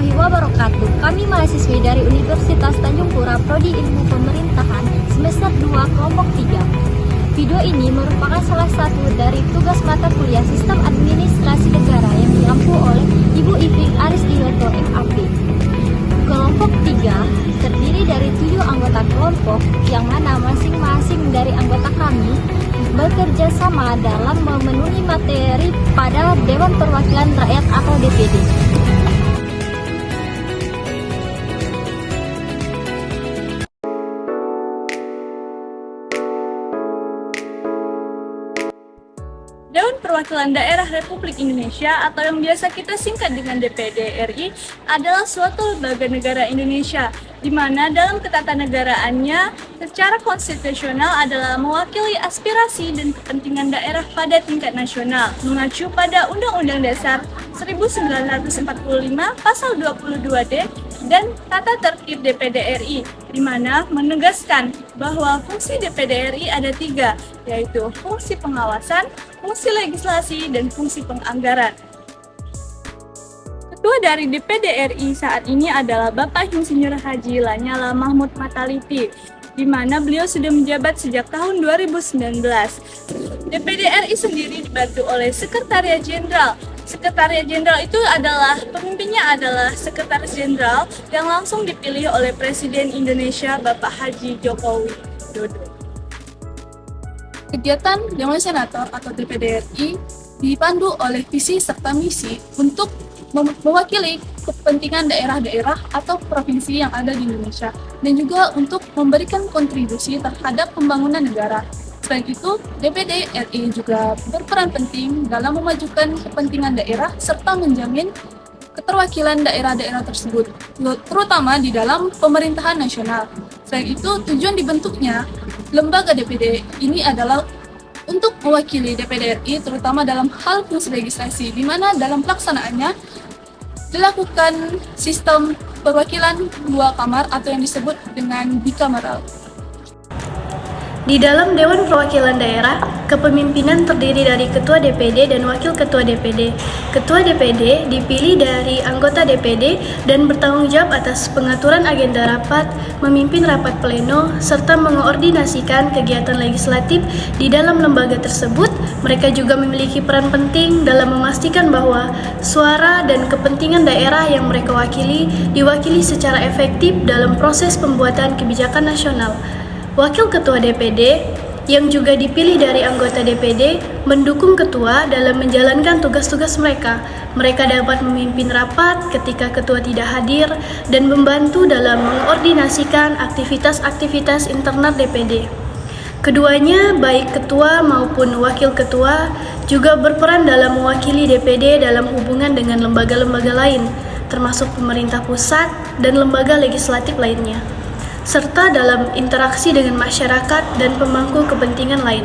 warahmatullahi wabarakatuh. Kami mahasiswi dari Universitas Tanjung Pura Prodi Ilmu Pemerintahan semester 2 kelompok 3. Video ini merupakan salah satu dari tugas mata kuliah Sistem Administrasi Negara yang diampu oleh Ibu Iving Aristiwanto MAP. Kelompok 3 terdiri dari 7 anggota kelompok yang mana masing-masing dari anggota kami bekerja sama dalam memenuhi materi pada Dewan Perwakilan Rakyat atau DPD. Dewan Perwakilan Daerah Republik Indonesia atau yang biasa kita singkat dengan DPD RI adalah suatu lembaga negara Indonesia di mana dalam ketatanegaraan-nya secara konstitusional adalah mewakili aspirasi dan kepentingan daerah pada tingkat nasional mengacu pada Undang-Undang Dasar 1945 Pasal 22D dan Tata Tertib DPD RI, di mana menegaskan bahwa fungsi DPD RI ada 3, yaitu fungsi pengawasan, fungsi legislasi, dan fungsi penganggaran. Ketua dari DPD RI saat ini adalah Bapak Insinyur Haji Lanyala Mahmud Mataliti, di mana beliau sudah menjabat sejak tahun 2019. DPD RI sendiri dibantu oleh Sekretariat Jenderal. Sekretariat Jenderal itu adalah, pemimpinnya adalah Sekretaris Jenderal yang langsung dipilih oleh Presiden Indonesia Bapak Haji Joko Widodo. Kegiatan Dewan Senator atau DPD RI dipandu oleh visi serta misi untuk mewakili kepentingan daerah-daerah atau provinsi yang ada di Indonesia dan juga untuk memberikan kontribusi terhadap pembangunan negara. Selain itu, DPD RI juga berperan penting dalam memajukan kepentingan daerah serta menjamin keterwakilan daerah-daerah tersebut, terutama di dalam pemerintahan nasional. Selain itu, tujuan dibentuknya lembaga DPD ini adalah untuk mewakili DPD RI terutama dalam hal fungsi legislasi, di mana dalam pelaksanaannya dilakukan sistem perwakilan dua kamar atau yang disebut dengan bikameral. Di dalam Dewan Perwakilan Daerah, kepemimpinan terdiri dari Ketua DPD dan Wakil Ketua DPD. Ketua DPD dipilih dari anggota DPD dan bertanggung jawab atas pengaturan agenda rapat, memimpin rapat pleno, serta mengoordinasikan kegiatan legislatif di dalam lembaga tersebut. Mereka juga memiliki peran penting dalam memastikan bahwa suara dan kepentingan daerah yang mereka wakili diwakili secara efektif dalam proses pembuatan kebijakan nasional. Wakil Ketua DPD yang juga dipilih dari anggota DPD mendukung ketua dalam menjalankan tugas-tugas mereka. Mereka dapat memimpin rapat ketika ketua tidak hadir dan membantu dalam mengordinasikan aktivitas-aktivitas internal DPD. Keduanya, baik ketua maupun wakil ketua, juga berperan dalam mewakili DPD dalam hubungan dengan lembaga-lembaga lain, termasuk pemerintah pusat dan lembaga legislatif lainnya, serta dalam interaksi dengan masyarakat dan pemangku kepentingan lain.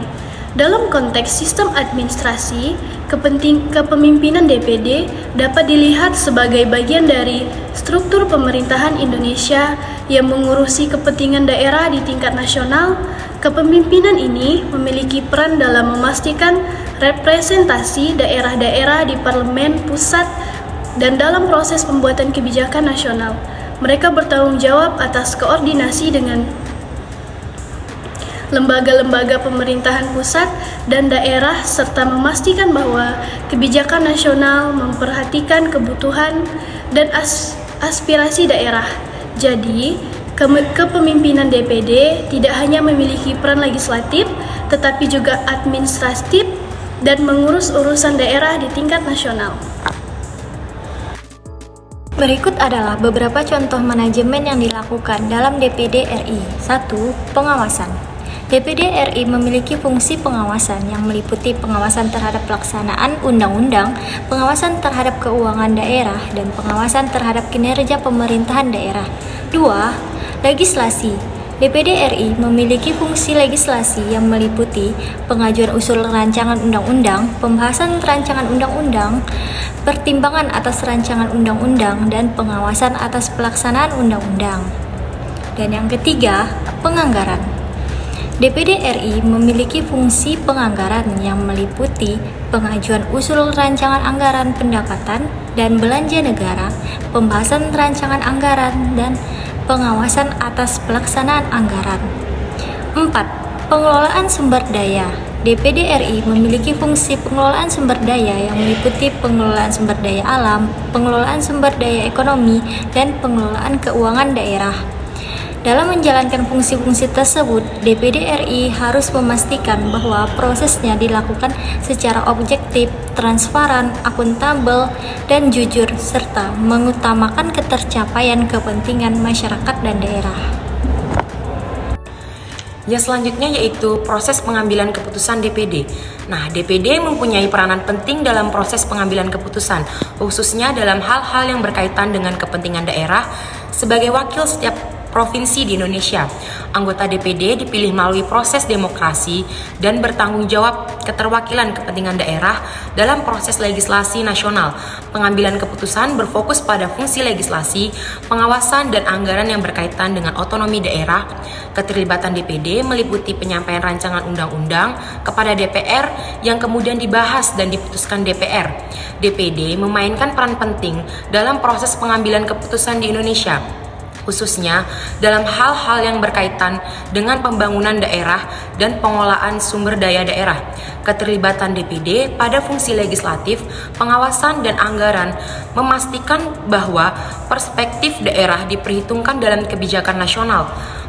Dalam konteks sistem administrasi, kepemimpinan DPD dapat dilihat sebagai bagian dari struktur pemerintahan Indonesia yang mengurusi kepentingan daerah di tingkat nasional. Kepemimpinan ini memiliki peran dalam memastikan representasi daerah-daerah di parlemen pusat dan dalam proses pembuatan kebijakan nasional. Mereka bertanggung jawab atas koordinasi dengan lembaga-lembaga pemerintahan pusat dan daerah serta memastikan bahwa kebijakan nasional memperhatikan kebutuhan dan aspirasi daerah. Jadi, kepemimpinan DPD tidak hanya memiliki peran legislatif, tetapi juga administratif dan mengurus urusan daerah di tingkat nasional. Berikut adalah beberapa contoh manajemen yang dilakukan dalam DPD RI. 1. Pengawasan. DPD RI memiliki fungsi pengawasan yang meliputi pengawasan terhadap pelaksanaan undang-undang, pengawasan terhadap keuangan daerah, dan pengawasan terhadap kinerja pemerintahan daerah. 2. Legislasi. DPD RI memiliki fungsi legislasi yang meliputi pengajuan usul rancangan undang-undang, pembahasan rancangan undang-undang, pertimbangan atas rancangan undang-undang, dan pengawasan atas pelaksanaan undang-undang. Dan yang ketiga, penganggaran. DPD RI memiliki fungsi penganggaran yang meliputi pengajuan usul rancangan anggaran pendapatan dan belanja negara, pembahasan rancangan anggaran, dan pengawasan atas pelaksanaan anggaran. 4. Pengelolaan sumber daya. DPD RI memiliki fungsi pengelolaan sumber daya yang meliputi pengelolaan sumber daya alam, pengelolaan sumber daya ekonomi, dan pengelolaan keuangan daerah. Dalam menjalankan fungsi-fungsi tersebut, DPD RI harus memastikan bahwa prosesnya dilakukan secara objektif, transparan, akuntabel, dan jujur, serta mengutamakan ketercapaian kepentingan masyarakat dan daerah. Yang selanjutnya yaitu proses pengambilan keputusan DPD. Nah, DPD mempunyai peranan penting dalam proses pengambilan keputusan, khususnya dalam hal-hal yang berkaitan dengan kepentingan daerah sebagai wakil setiap provinsi di Indonesia. Anggota DPD dipilih melalui proses demokrasi dan bertanggung jawab keterwakilan kepentingan daerah dalam proses legislasi nasional. Pengambilan keputusan berfokus pada fungsi legislasi, pengawasan, dan anggaran yang berkaitan dengan otonomi daerah. Keterlibatan DPD meliputi penyampaian rancangan undang-undang kepada DPR yang kemudian dibahas dan diputuskan DPR. DPD memainkan peran penting dalam proses pengambilan keputusan di Indonesia, khususnya dalam hal-hal yang berkaitan dengan pembangunan daerah dan pengelolaan sumber daya daerah. Keterlibatan DPD pada fungsi legislatif, pengawasan, dan anggaran memastikan bahwa perspektif daerah diperhitungkan dalam kebijakan nasional.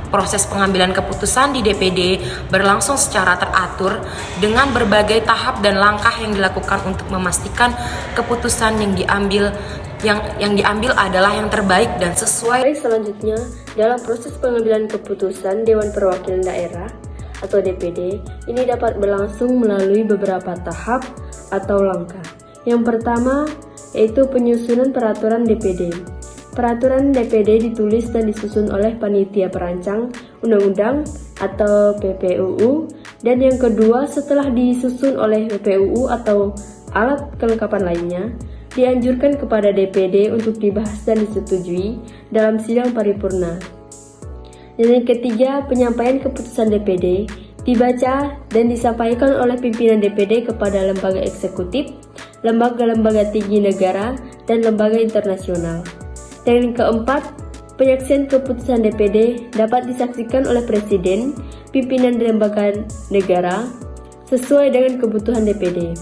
Proses pengambilan keputusan di DPD berlangsung secara teratur dengan berbagai tahap dan langkah yang dilakukan untuk memastikan keputusan yang diambil adalah yang terbaik dan sesuai. Selanjutnya, dalam proses pengambilan keputusan Dewan Perwakilan Daerah atau DPD, ini dapat berlangsung melalui beberapa tahap atau langkah. Yang pertama, yaitu penyusunan peraturan DPD. Peraturan DPD ditulis dan disusun oleh Panitia Perancang Undang-Undang atau PPUU, dan yang kedua, setelah disusun oleh PPUU atau alat kelengkapan lainnya, dianjurkan kepada DPD untuk dibahas dan disetujui dalam sidang paripurna. Dan yang ketiga, penyampaian keputusan DPD dibaca dan disampaikan oleh pimpinan DPD kepada lembaga eksekutif, lembaga-lembaga tinggi negara, dan lembaga internasional. Dan yang keempat, penyaksian keputusan DPD dapat disaksikan oleh Presiden, pimpinan lembaga negara, sesuai dengan kebutuhan DPD.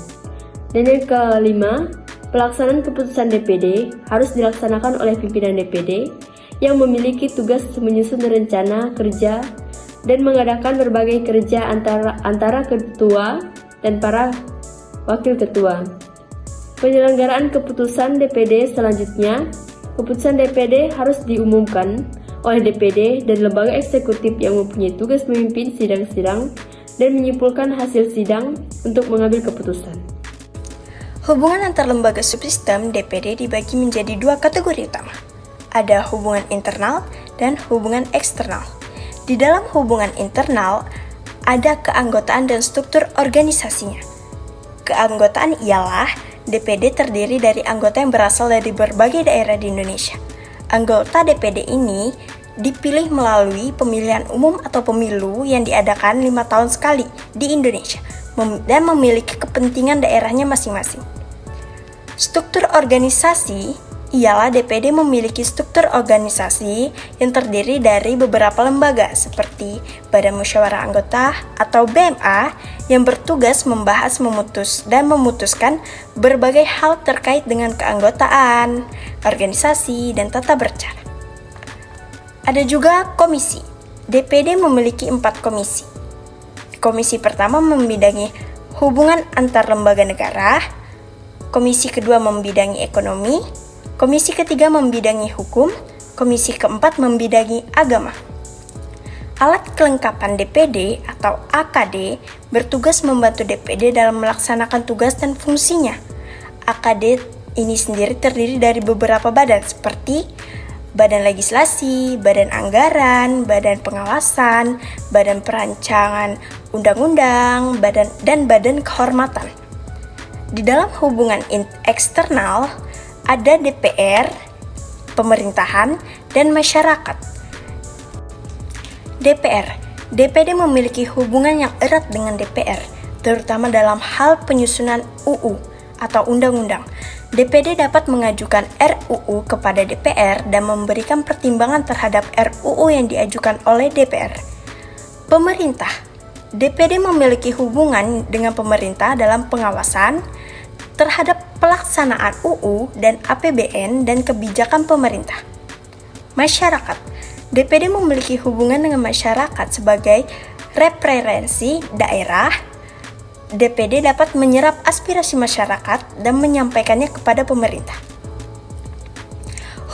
Dan yang kelima, pelaksanaan keputusan DPD harus dilaksanakan oleh pimpinan DPD yang memiliki tugas menyusun rencana kerja dan mengadakan berbagai kerja antara ketua dan para wakil ketua. Penyelenggaraan keputusan DPD selanjutnya, keputusan DPD harus diumumkan oleh DPD dan lembaga eksekutif yang mempunyai tugas memimpin sidang-sidang dan menyimpulkan hasil sidang untuk mengambil keputusan. Hubungan antar lembaga subsistem DPD dibagi menjadi dua kategori utama. Ada hubungan internal dan hubungan eksternal. Di dalam hubungan internal, ada keanggotaan dan struktur organisasinya. Keanggotaan ialah DPD terdiri dari anggota yang berasal dari berbagai daerah di Indonesia. Anggota DPD ini dipilih melalui pemilihan umum atau pemilu yang diadakan 5 tahun sekali di Indonesia dan memiliki kepentingan daerahnya masing-masing. Struktur organisasi ialah DPD memiliki struktur organisasi yang terdiri dari beberapa lembaga seperti Badan Musyawarah Anggota atau BMA yang bertugas membahas, memutuskan berbagai hal terkait dengan keanggotaan, organisasi, dan tata bercara. Ada juga komisi. DPD memiliki 4 komisi. Komisi pertama membidangi hubungan antar lembaga negara, komisi kedua membidangi ekonomi, komisi ketiga membidangi hukum, komisi keempat membidangi agama. Alat kelengkapan DPD atau AKD bertugas membantu DPD dalam melaksanakan tugas dan fungsinya. AKD ini sendiri terdiri dari beberapa badan seperti Badan Legislasi, Badan Anggaran, Badan Pengawasan, Badan Perancangan Undang-Undang, dan Badan Kehormatan. Di dalam hubungan eksternal, ada DPR, pemerintahan, dan masyarakat. DPR DPD memiliki hubungan yang erat dengan DPR, terutama dalam hal penyusunan UU atau undang-undang. DPD dapat mengajukan RUU kepada DPR dan memberikan pertimbangan terhadap RUU yang diajukan oleh DPR. Pemerintah. DPD memiliki hubungan dengan pemerintah dalam pengawasan terhadap pelaksanaan UU dan APBN dan kebijakan pemerintah. Masyarakat. DPD memiliki hubungan dengan masyarakat sebagai representasi daerah. DPD dapat menyerap aspirasi masyarakat dan menyampaikannya kepada pemerintah.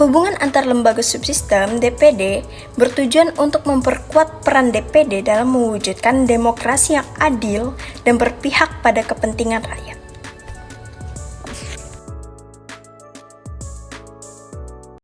Hubungan antar lembaga subsistem DPD bertujuan untuk memperkuat peran DPD dalam mewujudkan demokrasi yang adil dan berpihak pada kepentingan rakyat.